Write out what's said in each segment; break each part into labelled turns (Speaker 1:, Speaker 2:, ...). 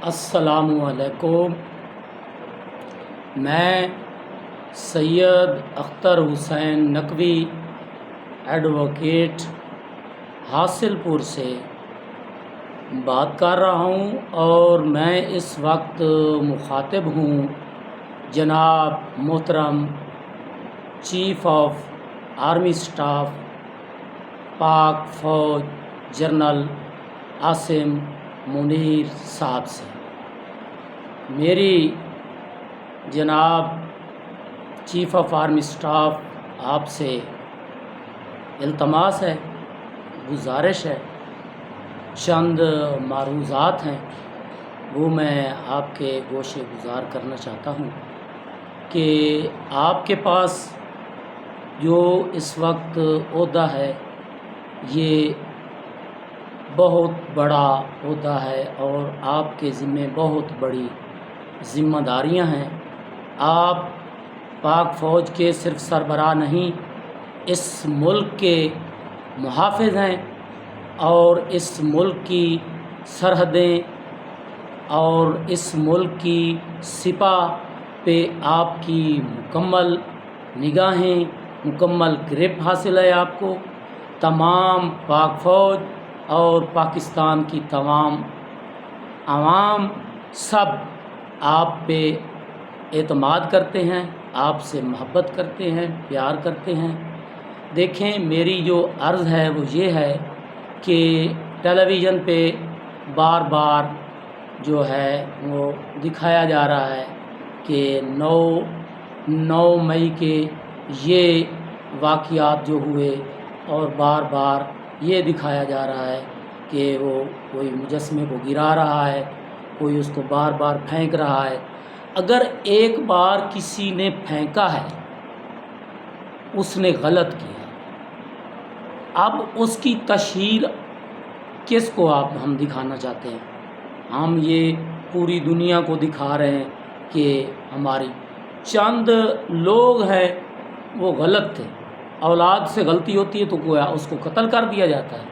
Speaker 1: السلام علیکم۔ میں سید اختر حسین نقوی ایڈوکیٹ حاصل پور سے بات کر رہا ہوں، اور میں اس وقت مخاطب ہوں جناب محترم چیف آف آرمی اسٹاف پاک فوج جنرل عاصم منیر صاحب سے۔ میری جناب چیف آف آرمی اسٹاف آپ سے التماس ہے، گزارش ہے، چند معروضات ہیں وہ میں آپ کے گوشے گزار کرنا چاہتا ہوں کہ آپ کے پاس جو اس وقت عہدہ ہے یہ بہت بڑا عہدہ ہے، اور آپ کے ذمے بہت بڑی ذمہ داریاں ہیں۔ آپ پاک فوج کے صرف سربراہ نہیں، اس ملک کے محافظ ہیں، اور اس ملک کی سرحدیں اور اس ملک کی سپاہ پہ آپ کی مکمل نگاہیں، مکمل گرپ حاصل ہے۔ آپ کو تمام پاک فوج اور پاکستان کی تمام عوام سب آپ پہ اعتماد کرتے ہیں، آپ سے محبت کرتے ہیں، پیار کرتے ہیں۔ دیکھیں، میری جو عرض ہے وہ یہ ہے کہ ٹیلی ویژن پہ بار بار جو ہے وہ دکھایا جا رہا ہے کہ 9 مئی کے یہ واقعات جو ہوئے، اور بار بار یہ دکھایا جا رہا ہے کہ وہ کوئی مجسمے کو گرا رہا ہے، کوئی اس کو بار بار پھینک رہا ہے۔ اگر ایک بار کسی نے پھینکا ہے، اس نے غلط کیا، اب اس کی تشہیر کس کو ہم دکھانا چاہتے ہیں؟ ہم یہ پوری دنیا کو دکھا رہے ہیں کہ ہماری چند لوگ ہیں وہ غلط تھے۔ اولاد سے غلطی ہوتی ہے تو گویا اس کو قتل کر دیا جاتا ہے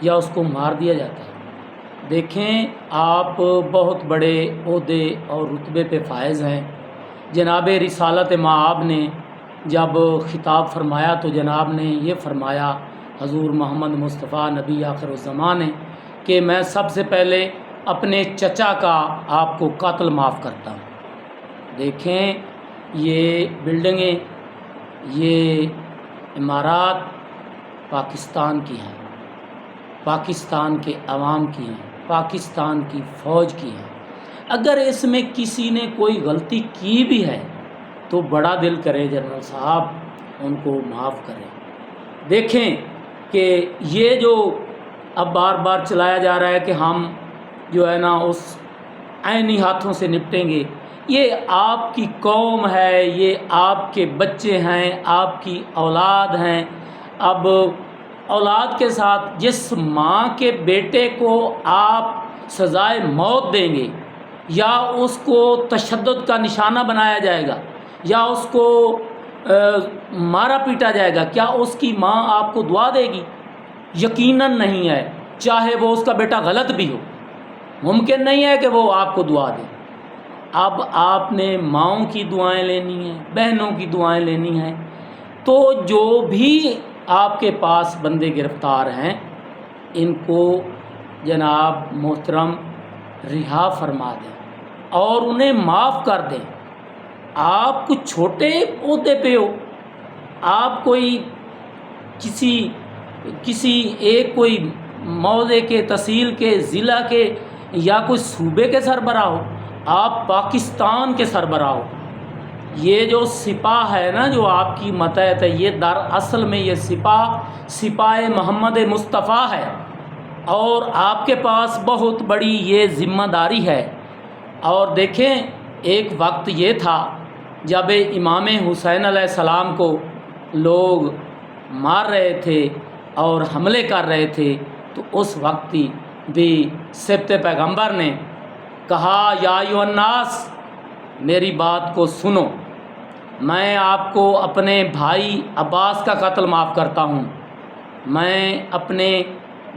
Speaker 1: یا اس کو مار دیا جاتا ہے۔ دیکھیں، آپ بہت بڑے عہدے اور رتبے پہ فائز ہیں۔ جناب رسالت مآب نے جب خطاب فرمایا تو جناب نے یہ فرمایا، حضور محمد مصطفیٰ نبی آخر الزمان نے، کہ میں سب سے پہلے اپنے چچا کا آپ کو قتل معاف کرتا ہوں۔ دیکھیں، یہ بلڈنگیں، یہ عمارات پاکستان کی ہیں، پاکستان کے عوام کی ہیں، پاکستان کی فوج کی ہیں۔ اگر اس میں کسی نے کوئی غلطی کی بھی ہے تو بڑا دل کرے جنرل صاحب ان کو معاف کریں۔ دیکھیں کہ یہ جو اب بار بار چلایا جا رہا ہے کہ ہم جو ہے نا اس عینی ہاتھوں سے نپٹیں گے، یہ آپ کی قوم ہے، یہ آپ کے بچے ہیں، آپ کی اولاد ہیں۔ اب اولاد کے ساتھ جس ماں کے بیٹے کو آپ سزائے موت دیں گے، یا اس کو تشدد کا نشانہ بنایا جائے گا، یا اس کو مارا پیٹا جائے گا، کیا اس کی ماں آپ کو دعا دے گی؟ یقیناً نہیں ہے، چاہے وہ اس کا بیٹا غلط بھی ہو، ممکن نہیں ہے کہ وہ آپ کو دعا دے۔ اب آپ نے ماؤں کی دعائیں لینی ہیں، بہنوں کی دعائیں لینی ہیں، تو جو بھی آپ کے پاس بندے گرفتار ہیں ان کو جناب محترم رہا فرما دیں اور انہیں معاف کر دیں۔ آپ کچھ چھوٹے عہدے پہ ہو، آپ کوئی کسی ایک کوئی موضع کے، تحصیل کے، ضلع کے، یا کوئی صوبے کے سربراہ ہو، آپ پاکستان کے سربراہ ہو۔ یہ جو سپاہ ہے نا جو آپ کی ماتحت ہے، یہ دراصل میں یہ سپاہ محمد مصطفیٰ ہے، اور آپ کے پاس بہت بڑی یہ ذمہ داری ہے۔ اور دیکھیں، ایک وقت یہ تھا جب امام حسین علیہ السلام کو لوگ مار رہے تھے اور حملے کر رہے تھے، تو اس وقت بھی سبط پیغمبر نے کہا، یا ایھا الناس، میری بات کو سنو، میں آپ کو اپنے بھائی عباس کا قتل معاف کرتا ہوں، میں اپنے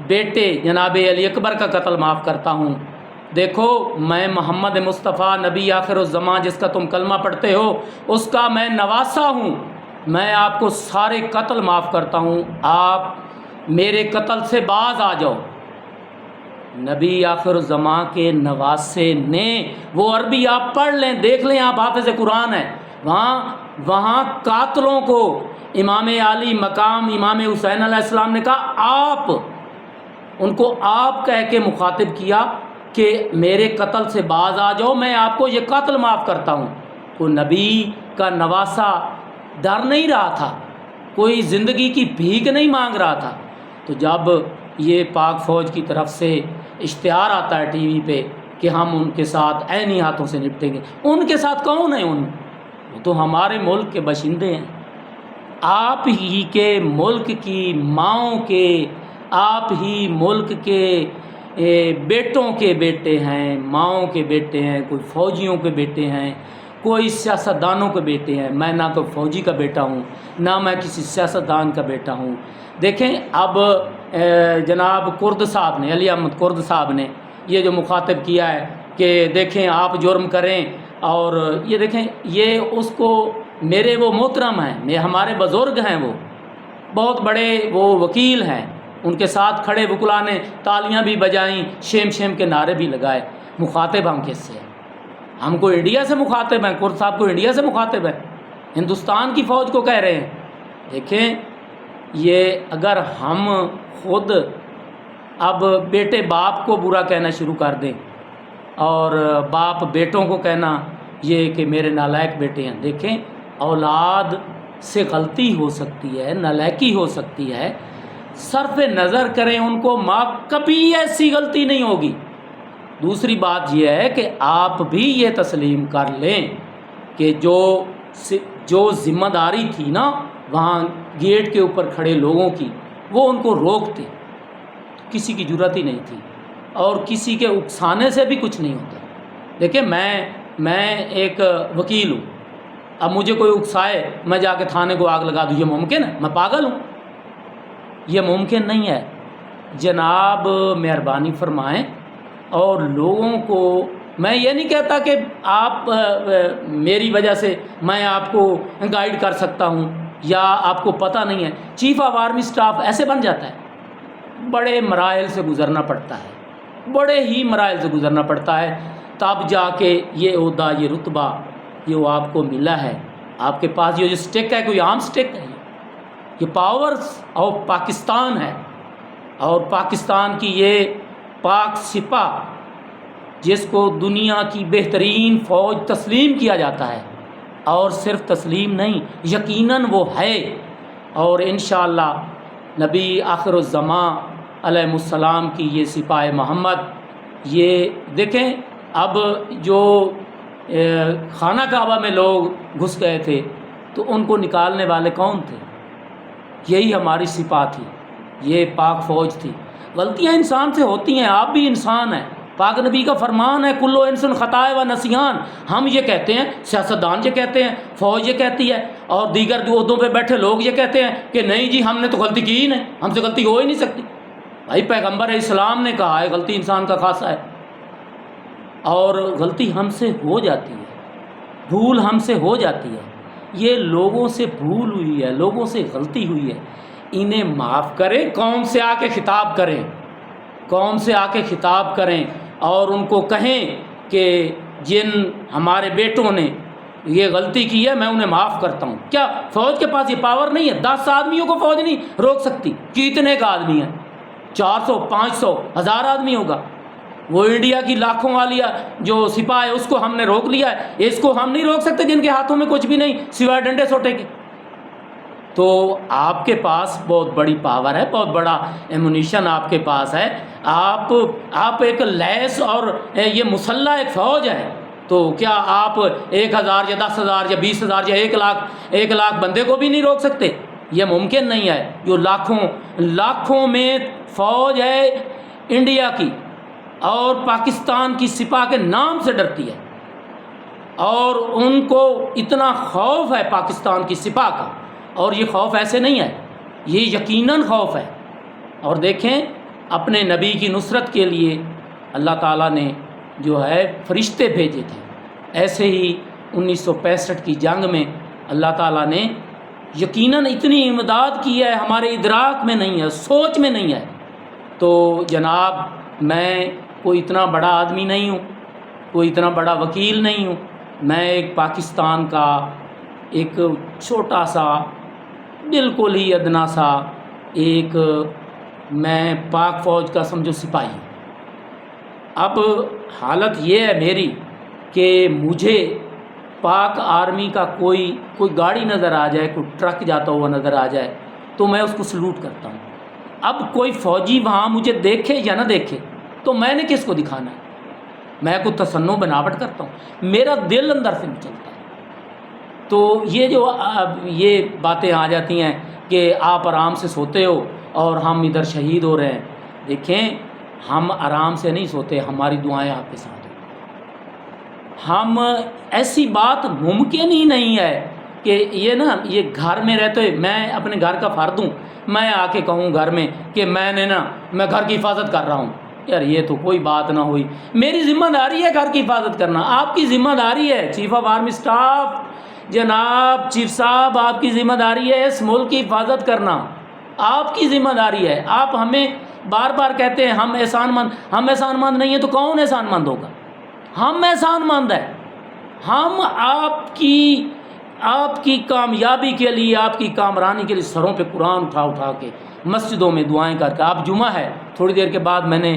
Speaker 1: بیٹے جناب علی اکبر کا قتل معاف کرتا ہوں، دیکھو میں محمد مصطفیٰ نبی آخر الزماں جس کا تم کلمہ پڑھتے ہو اس کا میں نواسا ہوں، میں آپ کو سارے قتل معاف کرتا ہوں، آپ میرے قتل سے باز آ جاؤ۔ نبی آخر الزماں کے نواسے نے، وہ عربی آپ پڑھ لیں، دیکھ لیں، آپ حافظ قرآن ہیں، وہاں قاتلوں کو امام علی مقام امام حسین علیہ السلام نے کہا آپ، ان کو آپ کہہ کے مخاطب کیا کہ میرے قتل سے باز آ جاؤ، میں آپ کو یہ قتل معاف کرتا ہوں۔ تو نبی کا نواسا ڈر نہیں رہا تھا، کوئی زندگی کی بھیک نہیں مانگ رہا تھا۔ تو جب یہ پاک فوج کی طرف سے اشتہار آتا ہے ٹی وی پہ کہ ہم ان کے ساتھ عینی ہاتھوں سے نپٹیں گے، ان کے ساتھ کون ہیں؟ وہ تو ہمارے ملک کے باشندے ہیں، آپ ہی کے ملک کی ماؤں کے، آپ ہی ملک کے بیٹوں کے بیٹے ہیں، ماؤں کے بیٹے ہیں، کوئی فوجیوں کے بیٹے ہیں، کوئی سیاستدانوں کے بیٹے ہیں۔ میں نہ کوئی فوجی کا بیٹا ہوں، نہ میں کسی سیاستدان کا بیٹا ہوں۔ دیکھیں اب جناب کرد صاحب نے، علی احمد کرد صاحب نے یہ جو مخاطب کیا ہے کہ دیکھیں آپ جرم کریں، اور یہ دیکھیں یہ اس کو، میرے وہ محترم ہیں، ہمارے بزرگ ہیں، وہ بہت بڑے وہ وکیل ہیں، ان کے ساتھ کھڑے وکلا نے تالیاں بھی بجائیں، شیم شیم کے نعرے بھی لگائے۔ مخاطب ہم کس سے ہیں؟ ہم کو انڈیا سے مخاطب ہیں، کرد صاحب کو انڈیا سے مخاطب ہیں، ہندوستان کی فوج کو کہہ رہے ہیں۔ دیکھیں یہ اگر ہم خود اب بیٹے باپ کو برا کہنا شروع کر دیں اور باپ بیٹوں کو کہنا یہ کہ میرے نالائق بیٹے ہیں، دیکھیں اولاد سے غلطی ہو سکتی ہے، نالائقی ہو سکتی ہے، صرف نظر کریں ان کو، ماں کبھی ایسی غلطی نہیں ہوگی۔ دوسری بات یہ ہے کہ آپ بھی یہ تسلیم کر لیں کہ جو ذمہ داری تھی نا وہاں گیٹ کے اوپر کھڑے لوگوں کی، وہ ان کو روکتے، کسی کی جرات ہی نہیں تھی، اور کسی کے اکسانے سے بھی کچھ نہیں ہوتا۔ دیکھیں میں ایک وکیل ہوں، اب مجھے کوئی اکسائے میں جا کے تھانے کو آگ لگا دوں، یہ ممکن ہے؟ میں پاگل ہوں؟ یہ ممکن نہیں ہے۔ جناب مہربانی فرمائیں، اور لوگوں کو میں یہ نہیں کہتا کہ آپ میری وجہ سے میں آپ کو گائیڈ کر سکتا ہوں یا آپ کو پتہ نہیں ہے، چیف آف آرمی سٹاف ایسے بن جاتا ہے، بڑے مراحل سے گزرنا پڑتا ہے، بڑے ہی مراحل سے گزرنا پڑتا ہے، تب جا کے یہ عہدہ، یہ رتبہ یہ وہ آپ کو ملا ہے۔ آپ کے پاس یہ جو سٹک ہے کوئی عام سٹک ہے، یہ پاورز آف پاکستان ہے، اور پاکستان کی یہ پاک سپاہ جس کو دنیا کی بہترین فوج تسلیم کیا جاتا ہے، اور صرف تسلیم نہیں، یقیناً وہ ہے، اور انشاءاللہ نبی آخر الزماں علیہ السلام کی یہ سپاہ محمد، یہ دیکھیں اب جو خانہ کعبہ میں لوگ گھس گئے تھے تو ان کو نکالنے والے کون تھے؟ یہی ہماری سپاہ تھی، یہ پاک فوج تھی۔ غلطیاں انسان سے ہوتی ہیں، آپ بھی انسان ہیں، پاک نبی کا فرمان ہے کلو انسان خطائے و نسیان، ہم یہ کہتے ہیں، سیاستدان یہ کہتے ہیں، فوج یہ کہتی ہے، اور دیگر عہدوں پہ بیٹھے لوگ یہ کہتے ہیں کہ نہیں جی ہم نے تو غلطی کی ہی نہیں، ہم سے غلطی ہو ہی نہیں سکتی۔ بھائی پیغمبر اسلام نے کہا ہے غلطی انسان کا خاصہ ہے، اور غلطی ہم سے ہو جاتی ہے، بھول ہم سے ہو جاتی ہے، یہ لوگوں سے بھول ہوئی ہے، لوگوں سے غلطی ہوئی ہے، انہیں معاف کریں، قوم سے آ کے خطاب کریں، قوم سے آ کے خطاب کریں، اور ان کو کہیں کہ جن ہمارے بیٹوں نے یہ غلطی کی ہے میں انہیں معاف کرتا ہوں۔ کیا فوج کے پاس یہ پاور نہیں ہے؟ 10 آدمیوں کو فوج نہیں روک سکتی؟ کتنے کا آدمی ہے؟ 400 500 1000 آدمی ہوگا؟ وہ انڈیا کی لاکھوں والی جو سپاہ ہے اس کو ہم نے روک لیا ہے، اس کو ہم نہیں روک سکتے جن کے ہاتھوں میں کچھ بھی نہیں سوائے ڈنڈے سوٹے کے؟ تو آپ کے پاس بہت بڑی پاور ہے، بہت بڑا ایمونیشن آپ کے پاس ہے، آپ ایک لیس اور یہ مسلح ایک فوج ہے، تو کیا آپ 1000 یا 10,000 یا 20,000 یا 1 لاکھ بندے کو بھی نہیں روک سکتے؟ یہ ممکن نہیں ہے۔ جو لاکھوں میں فوج ہے انڈیا کی، اور پاکستان کی سپاہ کے نام سے ڈرتی ہے، اور ان کو اتنا خوف ہے پاکستان کی سپاہ کا، اور یہ خوف ایسے نہیں ہے، یہ یقیناً خوف ہے۔ اور دیکھیں اپنے نبی کی نصرت کے لیے اللہ تعالیٰ نے جو ہے فرشتے بھیجے تھے۔ ایسے ہی 1965 کی جنگ میں اللہ تعالیٰ نے یقیناً اتنی امداد کی ہے، ہمارے ادراک میں نہیں ہے، سوچ میں نہیں ہے۔ تو جناب میں کوئی اتنا بڑا آدمی نہیں ہوں، کوئی اتنا بڑا وکیل نہیں ہوں، میں ایک پاکستان کا ایک چھوٹا سا بالکل ہی ادنا سا ایک میں پاک فوج کا سمجھو سپاہی ہوں۔ اب حالت یہ ہے میری کہ مجھے پاک آرمی کا کوئی گاڑی نظر آ جائے، کوئی ٹرک جاتا ہوا نظر آ جائے تو میں اس کو سلوٹ کرتا ہوں۔ اب کوئی فوجی وہاں مجھے دیکھے یا نہ دیکھے تو میں نے کس کو دکھانا ہے؟ میں کوئی تصنع بناوٹ کرتا ہوں، میرا دل اندر سے چلتا ہے۔ تو یہ جو یہ باتیں آ جاتی ہیں کہ آپ آرام سے سوتے ہو اور ہم ادھر شہید ہو رہے ہیں، دیکھیں ہم آرام سے نہیں سوتے، ہماری دعائیں آپ کے ساتھ ہیں۔ ہم ایسی بات ممکن ہی نہیں ہے کہ یہ گھر میں رہتے ہوئے میں اپنے گھر کا فرد ہوں، میں آ کے کہوں گھر میں کہ میں گھر کی حفاظت کر رہا ہوں، یار یہ تو کوئی بات نہ ہوئی۔ میری ذمہ داری ہے گھر کی حفاظت کرنا، آپ کی ذمہ داری ہے چیف آف آرمی سٹاف جناب چیف صاحب، آپ کی ذمہ داری ہے اس ملک کی حفاظت کرنا، آپ کی ذمہ داری ہے۔ آپ ہمیں بار بار کہتے ہیں ہم احسان مند نہیں ہیں، تو کون احسان مند ہوگا؟ ہم احسان مند ہیں۔ ہم آپ کی کامیابی کے لیے، آپ کی کامرانی کے لیے سروں پہ قرآن اٹھا کے مسجدوں میں دعائیں کر کے، آپ جمعہ ہے تھوڑی دیر کے بعد میں نے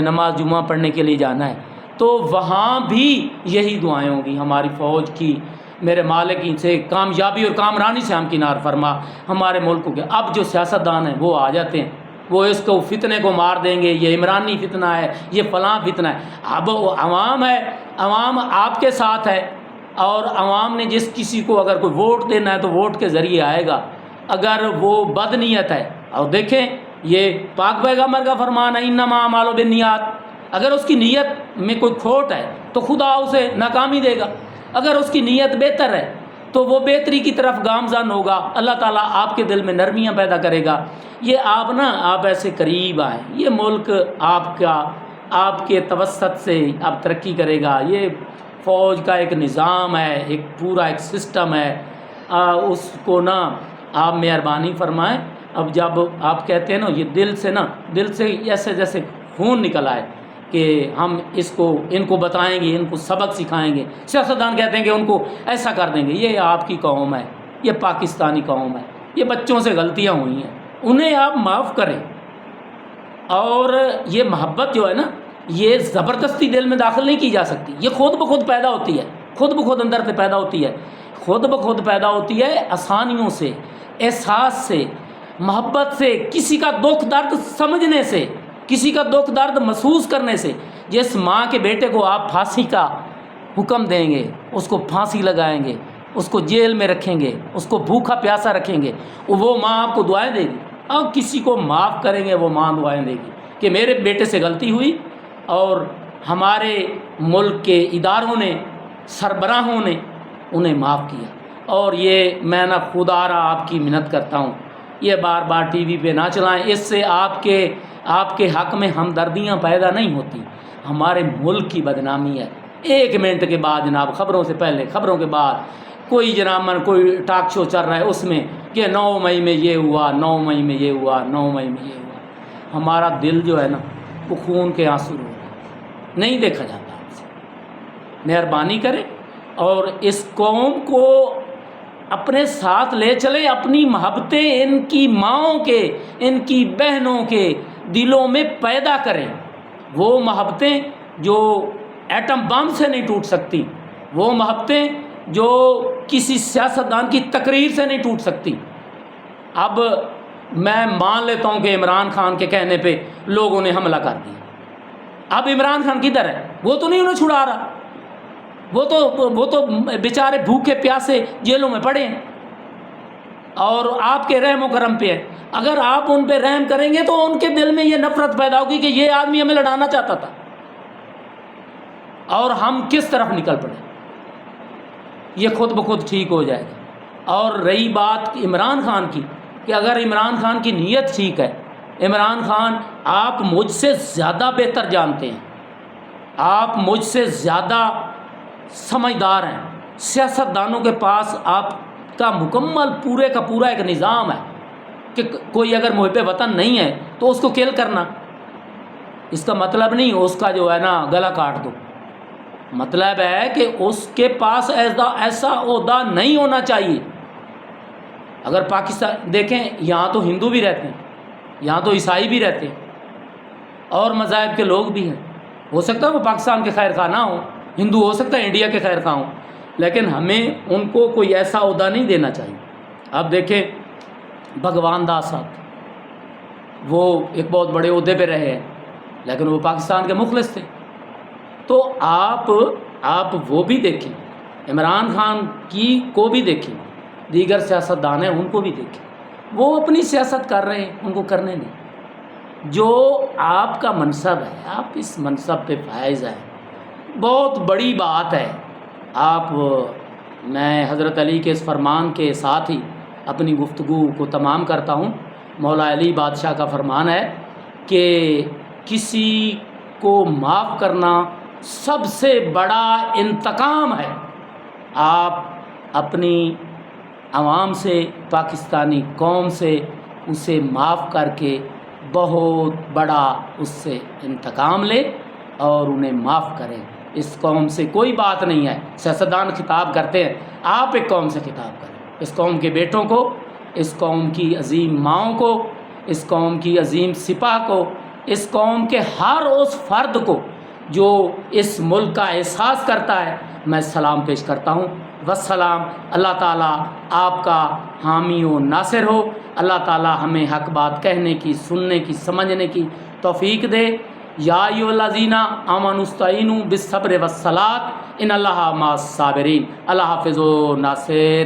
Speaker 1: نماز جمعہ پڑھنے کے لیے جانا ہے، تو وہاں بھی یہی دعائیں ہوں گی ہماری فوج کی، میرے مالک سے کامیابی اور کامرانی سے ہم کنار فرما ہمارے ملک کے۔ اب جو سیاستدان ہیں وہ آ جاتے ہیں، وہ اس کو فتنے کو مار دیں گے، یہ عمرانی فتنہ ہے، یہ فلاں فتنہ ہے۔ اب عوام ہے، عوام آپ کے ساتھ ہے، اور عوام نے جس کسی کو اگر کوئی ووٹ دینا ہے تو ووٹ کے ذریعے آئے گا، اگر وہ بد نیت ہے۔ اور دیکھیں یہ پاک پیغمبر کا فرمان ہے انما الاعمال بالنیات، اگر اس کی نیت میں کوئی کھوٹ ہے تو خدا اسے ناکامی دے گا، اگر اس کی نیت بہتر ہے تو وہ بہتری کی طرف گامزن ہوگا، اللہ تعالیٰ آپ کے دل میں نرمیاں پیدا کرے گا۔ یہ آپ ایسے قریب آئیں، یہ ملک آپ کے توسط سے اب ترقی کرے گا۔ یہ فوج کا ایک نظام ہے، ایک پورا ایک سسٹم ہے، اس کو آپ مہربانی فرمائیں۔ اب جب آپ کہتے ہیں یہ دل سے ایسے جیسے خون نکل آئے کہ ہم ان کو بتائیں گے، ان کو سبق سکھائیں گے، سیاستدان کہتے ہیں کہ ان کو ایسا کر دیں گے۔ یہ آپ کی قوم ہے، یہ پاکستانی قوم ہے، یہ بچوں سے غلطیاں ہوئی ہیں، انہیں آپ معاف کریں۔ اور یہ محبت جو ہے یہ زبردستی دل میں داخل نہیں کی جا سکتی، یہ خود بخود پیدا ہوتی ہے، خود بخود اندر سے پیدا ہوتی ہے، خود بخود پیدا ہوتی ہے آسانیوں سے، احساس سے، محبت سے، کسی کا دکھ درد سمجھنے سے، کسی کا دکھ درد محسوس کرنے سے۔ جس ماں کے بیٹے کو آپ پھانسی کا حکم دیں گے، اس کو پھانسی لگائیں گے، اس کو جیل میں رکھیں گے، اس کو بھوکا پیاسا رکھیں گے، وہ ماں آپ کو دعائیں دے گی۔ اور کسی کو معاف کریں گے وہ ماں دعائیں دے گی کہ میرے بیٹے سے غلطی ہوئی، اور ہمارے ملک کے اداروں نے، سربراہوں نے انہیں معاف کیا۔ اور یہ میں خدا را آپ کی منت کرتا ہوں، یہ بار بار ٹی وی پہ نہ چلائیں، اس سے آپ کے حق میں ہمدردیاں پیدا نہیں ہوتی، ہمارے ملک کی بدنامی ہے۔ 1 منٹ کے بعد جناب، خبروں سے پہلے، خبروں کے بعد کوئی کوئی ٹاک شو چل رہا ہے، اس میں کہ 9 مئی میں یہ ہوا، 9 مئی میں یہ ہوا، 9 مئی میں یہ ہوا۔ ہمارا دل جو ہے وہ خون کے آنسو رو رہا ہے، نہیں دیکھا جاتا آپ سے۔ مہربانی کریں اور اس قوم کو اپنے ساتھ لے چلیں، اپنی محبتیں ان کی ماؤں کے، ان کی بہنوں کے دلوں میں پیدا کریں۔ وہ محبتیں جو ایٹم بم سے نہیں ٹوٹ سکتی، وہ محبتیں جو کسی سیاستدان کی تقریر سے نہیں ٹوٹ سکتی۔ اب میں مان لیتا ہوں کہ عمران خان کے کہنے پہ لوگوں نے حملہ کر دیا، اب عمران خان کدھر ہے؟ وہ تو نہیں انہیں چھڑا رہا، وہ تو بیچارے بھوکے پیاسے جیلوں میں پڑے ہیں، اور آپ کے رحم و کرم پہ ہے۔ اگر آپ ان پہ رحم کریں گے تو ان کے دل میں یہ نفرت پیدا ہوگی کہ یہ آدمی ہمیں لڑانا چاہتا تھا، اور ہم کس طرف نکل پڑے۔ یہ خود بخود ٹھیک ہو جائے گا۔ اور رہی بات عمران خان کی، کہ اگر عمران خان کی نیت ٹھیک ہے، عمران خان آپ مجھ سے زیادہ بہتر جانتے ہیں، آپ مجھ سے زیادہ سمجھدار ہیں، سیاستدانوں کے پاس آپ کا مکمل پورے کا پورا ایک نظام ہے کہ کوئی اگر محب وطن نہیں ہے تو اس کو کیل کرنا، اس کا مطلب نہیں اس کا جو ہے نا گلا کاٹ دو، مطلب ہے کہ اس کے پاس ایسا عہدہ نہیں ہونا چاہیے۔ اگر پاکستان دیکھیں، یہاں تو ہندو بھی رہتے ہیں، یہاں تو عیسائی بھی رہتے ہیں، اور مذاہب کے لوگ بھی ہیں، ہو سکتا ہے وہ پاکستان کے خیر خواہ نہ ہوں، ہندو ہو سکتا ہے انڈیا کے خیر خواہ ہوں، لیکن ہمیں ان کو کوئی ایسا عہدہ نہیں دینا چاہیے۔ اب دیکھیں بھگوان داس صاحب، وہ ایک بہت بڑے عہدے پہ رہے ہیں، لیکن وہ پاکستان کے مخلص تھے، تو آپ وہ بھی دیکھیں، عمران خان کو بھی دیکھیں، دیگر سیاستدان ہیں ان کو بھی دیکھیں، وہ اپنی سیاست کر رہے ہیں، ان کو کرنے دیں۔ جو آپ کا منصب ہے، آپ اس منصب پہ فائز ہیں، بہت بڑی بات ہے۔ میں حضرت علی کے اس فرمان کے ساتھ ہی اپنی گفتگو کو تمام کرتا ہوں۔ مولا علی بادشاہ کا فرمان ہے کہ کسی کو معاف کرنا سب سے بڑا انتقام ہے۔ آپ اپنی عوام سے، پاکستانی قوم سے اسے معاف کر کے بہت بڑا اس سے انتقام لے اور انہیں معاف کریں۔ اس قوم سے کوئی بات نہیں ہے، سیاستدان خطاب کرتے ہیں، آپ ایک قوم سے خطاب کریں، اس قوم کے بیٹوں کو، اس قوم کی عظیم ماؤں کو، اس قوم کی عظیم سپاہ کو، اس قوم کے ہر اس فرد کو جو اس ملک کا احساس کرتا ہے، میں سلام پیش کرتا ہوں۔ والسلام۔ اللہ تعالیٰ آپ کا حامی و ناصر ہو، اللہ تعالیٰ ہمیں حق بات کہنے کی، سننے کی، سمجھنے کی توفیق دے۔ یا ایھا الذین آمنوا استعینوا بالصبر والصلاۃ ان اللہ مع الصابرین۔ اللہ حافظ و ناصر۔